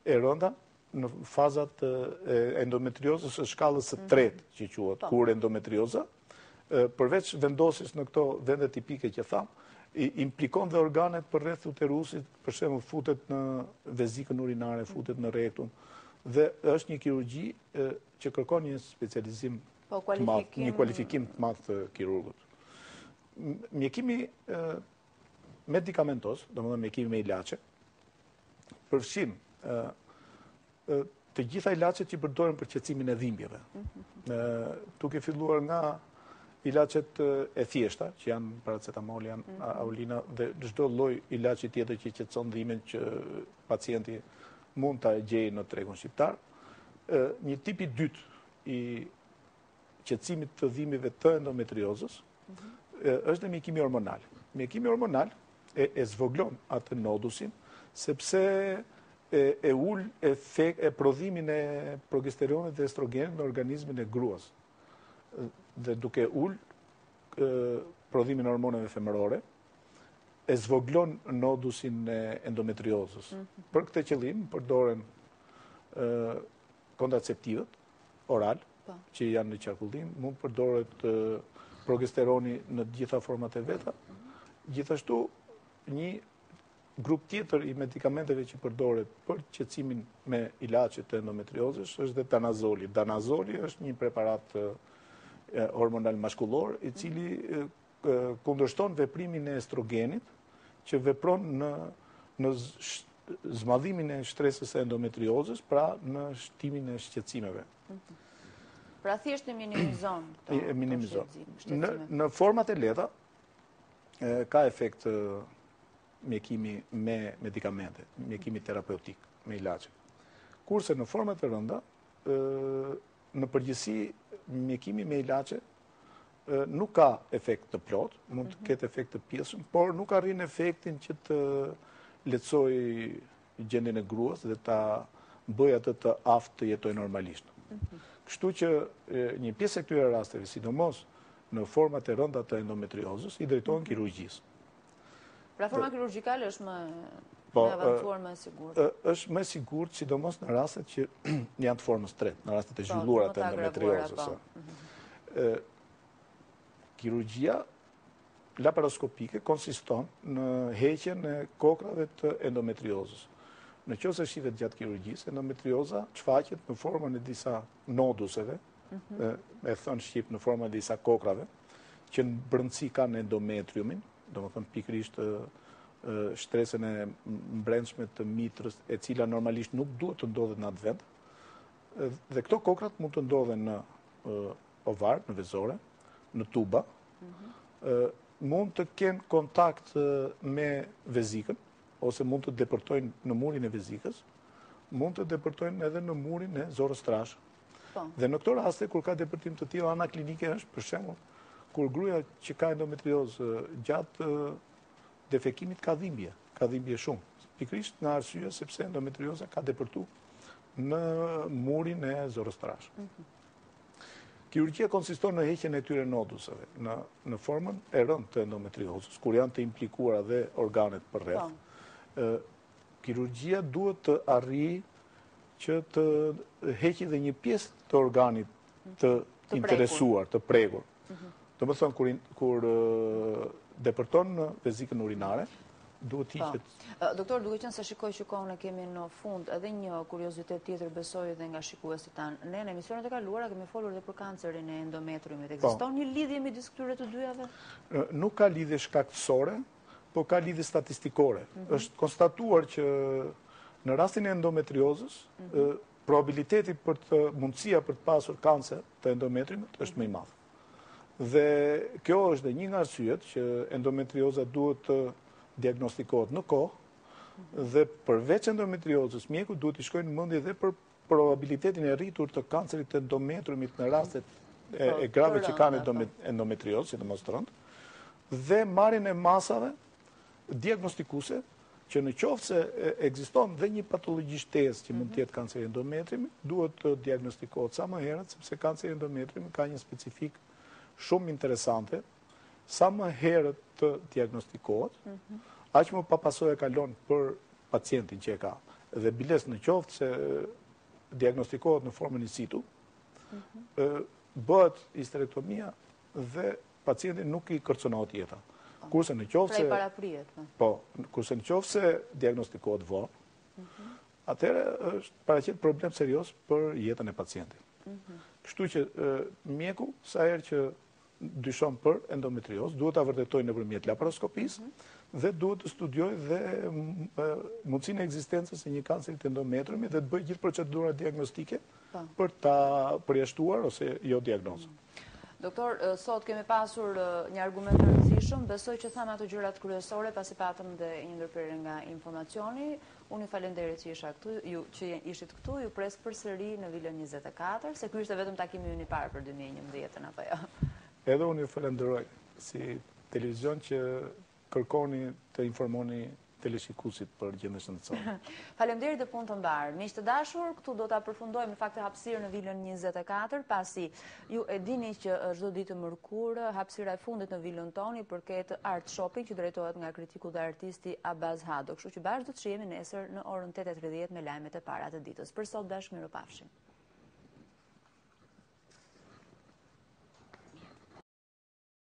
e rënda në fazat e endometriozës së shkallës së tretë, që quhet, kur endometrioza, përveç vendosis në këto vende tipike që tham, implikon dhe organet për rreth uterusit, për shembull futet në vezikën urinare, futet në rektum, dhe është një kirurgji që kërkon një specializim të madh, një kualifikim të madh të kirurgut. Mjekimi medikamentos, domethënë mjekimi me ilaçe, përfshin të gjitha ilaçet që përdoren për qetësimin e dhimbjeve. Duke filluar nga ilaçet e thjeshta, që janë paracetamol, janë aulina, dhe çdo lloj ilaçi tjetër që qetëson dhimbjen që pacienti mund ta gjejë në tregun shqiptar. Një tip i dytë i qetësimit të dhimbjeve të endometriozës është mjekimi hormonal. Mjekimi hormonal e zvoglon atë nodusin, sepse e ul prodhimin e progesteronit dhe estrogenit në organizmin e gruas. Dhe duke ul prodhimin e hormoneve femërore, e zvoglon nodusin e endometriozës. Për këtë qëllim përdoren kontraceptivët oral, që janë në qarkullim, mund përdoret progesteroni në gjitha format e veta. Gjithashtu, një grup tjetër i medikamenteve që përdoret për qetësimin me ilaçe të endometriozës është dhe danazoli. Danazoli është një preparat hormonal maskullor, i cili kundërshton veprimin e estrogenit, që vepron në zmadhimin e shtresës e endometriozës, pra në shtimin e shqetësimeve. Pra thjesht e minimizon këto shqetësime. Në format e lehta ka efekt mjekimi me medikamente, mjekimi terapeutik me ilaçe. Kurse në format e rënda, në përgjithësi mjekimi me ilaçe nuk ka efekt të plot, mund të ketë efekt të pjesëm, por nuk arrin efektin që të lehtësoj gjendjen e gruas dhe ta bëj atë të aftë të jetojë normalisht. Kështu që një pjesë e këtyre rasteve, sidomos në format e rënda të endometriozës, i drejtohen kirurgjisë. Pra forma kirurgjikale është më avancuar, më e sigurt. Është më e sigurt, sidomos në rastet që janë të formës tretë, në rastet e zhvilluara të endometriozës. Kirurgjia laparoskopike konsiston në heqjen e kokrave të endometriozës. Në qoftë se shihet gjatë kirurgjisë, endometrioza shfaqet në formën e disa noduseve, e thënë shqip në formën e disa kokrave, që në brendësi kanë endometriumin, domethënë pikërisht shtresën e brendshme të mitrës, e cila normalisht nuk duhet të ndodhet në atë vend. Dhe këto kokrat mund të ndodhen në ovar, në vezore, në tuba, mund të kenë kontakt me vezikën, ose mund të depërtojnë në murin e vezikës, mund të depërtojnë edhe në murin e zorës trashë. Dhe në këto raste, kur ka depërtim të tillë, ana klinike është, për shembull, kur gruaja që ka endometriozë gjatë defekimit ka dhimbje shumë. Pikërisht në arsye sepse endometrioza ka depërtuar në murin e zorës trashë. Kirurgjia konsiston në heqjen e këtyre noduseve, në formën e rëndë të endometriozës, kur janë të implikuara dhe organet përreth. Kirurgjia duhet të arrijë që të heqë dhe një pjesë të organit të interesuar, të prekur. Domethënë, kur depërton në vezikën urinare, duhet hiqet. Doktor, duke qenë se shikoj që kohën e kemi në fund, edhe një kuriozitet tjetër besoj edhe nga shikuesit tanë. Ne në emisionet e kaluara kemi folur dhe për kancerin e endometriumit. Ekziston një lidhje midis këtyre të dyjave? Nuk ka lidhje shkaktësore, po ka lidhje statistikore. Është konstatuar që në rastin e endometriozës, probabiliteti mundësia për të pasur kancer të endometriumit është më i madh. Dhe kjo është dhe një nga arsyet që endometrioza duhet të diagnostikohet në kohë dhe përveç endometriozës, mjeku duhet të shkojnë në mendje dhe për probabilitetin e rritur të kancerit të endometriumit në rastet e grave që kanë endometriozë, sidomos të rëndë, dhe marrjen e masave diagnostikuese që në qoftë se ekziston dhe një patologji shtesë që mund të jetë kanceri endometriumit, duhet të diagnostikohet sa më herët, sepse kanceri endometriumit ka një specifik shumë interesante. Sa më herët të diagnostikohet, aq më pa pasojë kalon për pacientin që e ka. dhe biles në qoftë se diagnostikohet në formën in situ, bëhet histerektomia dhe pacienti nuk i kërcënohet jeta. Kurse në qoftë se... Prej paraprihet. Po, kurse në qoftë se diagnostikohet vonë, atëherë është paraqet problem serios për jetën e pacientit. Kështu që mjeku, sa herë që dyshon për endometriozë, duhet ta vërtetojë nëpërmjet laparoskopisë dhe duhet të studiojë dhe mundësinë e ekzistencës së një kanceri të endometriumit dhe të bëjë gjithë procedurat diagnostike për ta përjashtuar ose jo diagnozën. Doktor, sot kemi pasur një argument të rëndësishëm, besoj që thamë ato gjërat kryesore, pasi patëm dhe një ndërprerje nga informacioni. Unë ju falenderit që ishit këtu, ju pres përsëri në Vilën 24, se ky ishte vetëm takimi ynë i parë për 2011 apo jo. Edhe unë ju falenderoj si televizion që kërkoni të informoni teleshikuesit për gjendjen shëndetësore. Faleminderit dhe punë të mbarë. Miq të dashur, këtu do ta përfundojmë në fakt hapësirën në Vilën 24, pasi ju e dini që çdo ditë mërkurë hapësira e fundit në Vilën toni përket art shopping që drejtohet nga kritiku dhe artisti Abaz Hado. Kështu që bashkë do të shihemi nesër në orën 8:30 me lajmet e para të ditës. Për sot dashur, mirupafshim.